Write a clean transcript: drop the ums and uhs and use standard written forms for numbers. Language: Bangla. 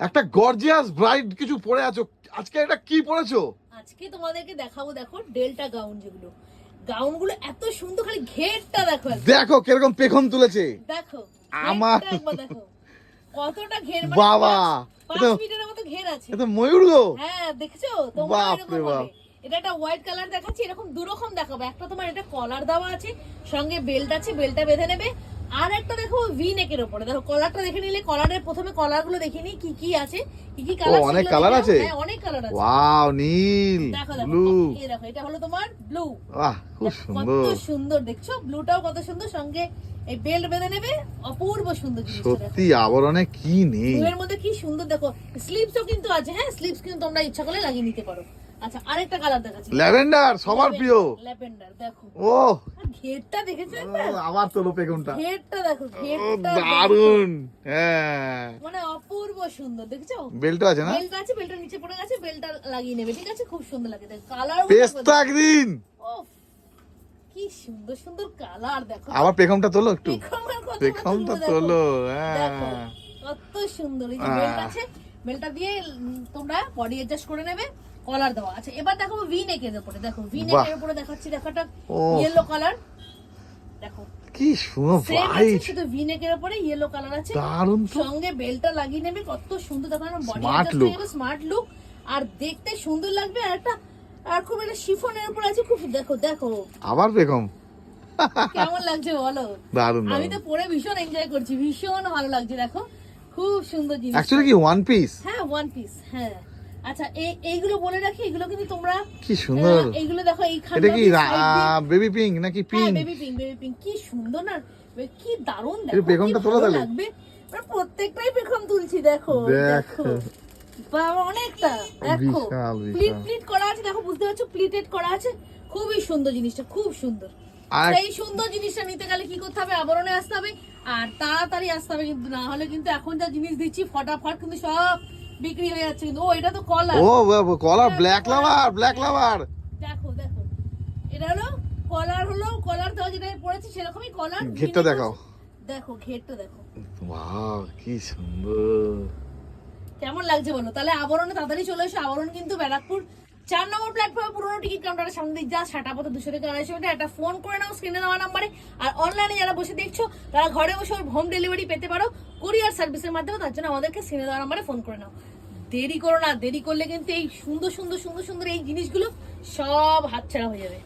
একটা গর্জিয়াস ব্রাইড কিছু পরে আছো, আজকে এটা কি পরেছো? আজকে তোমাদেরকে দেখাবো, দেখো ডেল্টা গাউন, যেগুলো গাউনগুলো এত সুন্দর, খালি ঘেরটা দেখো দেখো কিরকম পেখম তুলেছে। দেখো আমার একবার দেখো কতটা ঘের, বাবা 5 মিটারের মতো ঘের আছে। এটা ময়ূর গো। হ্যাঁ দেখছো তোমরা, এরকম হবে। এটা একটা হোয়াইট কালার দেখাচ্ছি, এরকম দুরকম দেখাবো। একটা তোমার এটা কলার দেওয়া আছে, সঙ্গে বেল্ট আছে, বেল্টটা বেঁধে নেবে। আর একটা দেখো ভি নেকের উপরে, দেখো কলারটা দেখে নিলে, কলারের প্রথমে কলার গুলো দেখে নি কি কি আছে, কি কি কালার। অনেক কালার আছে। হ্যাঁ অনেক কালার আছে। ওয়াও, নীল, দেখো ব্লু। এই দেখো এটা হলো তোমার ব্লু। বাহ খুব সুন্দর, কত সুন্দর দেখছো, ব্লুটাও কত সুন্দর। সঙ্গে এই বেল্ট বেঁধে নেবে, অপূর্ব সুন্দর জিনিস। সত্যি আবরণে কি নেই। ব্লুয়ের মধ্যে কি সুন্দর দেখো। স্লিভসও কিন্তু আছে, হ্যাঁ স্লিভস কিন্তু তোমরা ইচ্ছা করলে লাগিয়ে নিতে পারো। আচ্ছা আরেকটা কালার দেখাচ্ছি, ল্যাভেন্ডার, সবার প্রিয় ল্যাভেন্ডার। দেখো ও আর ঘেরটা দেখেছো একবার, আবার তোলো পেখমটা, ঘেরটা দেখো, ঘেরটা দারুন। হ্যাঁ মানে অপূর্ব সুন্দর দেখছো। বেল্ট আছে না? বেল্ট আছে, বেল্টের নিচে পড়ে গেছে, বেল্টটা লাগিয়ে নেবে, ঠিক আছে। খুব সুন্দর লাগে দেখো, কালার পেস্তা গ্রিন। কি সুন্দর সুন্দর কালার দেখো। আবার পেখমটা তোলো একটু, পেখমটা তোলো। দেখো হ্যাঁ কত সুন্দর। এই যে বেল্ট আছে, বেল্টটা দিয়ে তোমরা বডি অ্যাডজাস্ট করে নেবে। কলার দেওয়া আছে। এবার দেখো ভি নেকের উপরে, দেখো ভি নেকের উপরে দেখাচ্ছি, দেখাটা ইয়েলো কালার। দেখো কি সুন্দর সেম আছে, ব্রাইট, শুধু ভি নেকের উপরে ইয়েলো কালার আছে। দারুন তো। সঙ্গে বেল্টটা লাগিয়ে নেবে, কত সুন্দর দেখো, বডি Smart অ্যাডজাস্ট look। হয়ে যাবে, স্মার্ট লুক। আর দেখতে সুন্দর লাগবে। আর একটা আর খুব একটা শিফনের উপর আছে, খুব দেখো দেখো আবার পেখম, কেমন লাগছে বলো। দারুন। আমি তো পরে ভীষণ এনজয় করছি, ভীষণ ভালো লাগছে। দেখো খুব সুন্দর জিনিস। অ্যাকচুয়ালি কি ওয়ান পিস? হ্যাঁ ওয়ান পিস, হ্যাঁ। আচ্ছা এইগুলো বলে রাখি, এগুলো কিন্তু তোমরা কি সুন্দর। এইগুলো দেখো, এটা কি বেবি পিঙ্ক নাকি pink? Baby pink, baby pink. কি সুন্দর না, কি দারুণ। এই দেখো পেখমটা তোলা তাহলে লাগবে। আমরা প্রত্যেকটাই পেখম তুলছি, দেখো দেখো বাবা, অনেকটা দেখো বিশাল, বিশাল। প্লিট প্লিট করা আছে, দেখো বুঝতে পারছো, প্লিটেড করা আছে। খুবই সুন্দর জিনিসটা, খুব সুন্দর। আর এই সুন্দর জিনিসটা নিতে গেলে কি করতে হবে, আবরণে আসতে হবে, আর তাড়াতাড়ি আসতে হবে। কিন্তু না হলে কিন্তু এখন যা জিনিস দিচ্ছি ফটাফট কিন্তু সব বিক্রি হয়ে যাচ্ছে। কিন্তু ও এটা তো কলার, ও কলার, ব্ল্যাক লাভার, ব্ল্যাক লাভার। দেখো দেখো এটা হলো কলার, হলো কলার তো যেটা আমি পরেছি সেরকমই কলার। ঘেরটা দেখাও, দেখো ঘেরটা দেখো ওয়াও কি সুন্দর। কেমন লাগছে বলো। তাহলে আবরণে তাড়াতাড়ি চলে এসো। আবরণ কিন্তু ব্যারাকপুর 4 নম্বর প্ল্যাটফর্মে পুরোনো টিকিট কাউন্টারের সামনে দিক যা, সেটা পথে 200 থেকে 250 মিটার। একটা ফোন করে নাও স্ক্রিনে দেওয়া নাম্বারে। আর অনলাইনে যারা বসে দেখছো, তারা ঘরে বসে হোম ডেলিভারি পেতে পারো কুরিয়ার সার্ভিসের মাধ্যমে। তার জন্য আমাদেরকে স্ক্রিনে দেওয়া নাম্বারে ফোন করে নাও। দেরি করো না, দেরি করলে কিন্তু এই সুন্দর সুন্দর সুন্দর সুন্দর এই জিনিসগুলো সব হাতছাড়া হয়ে যাবে।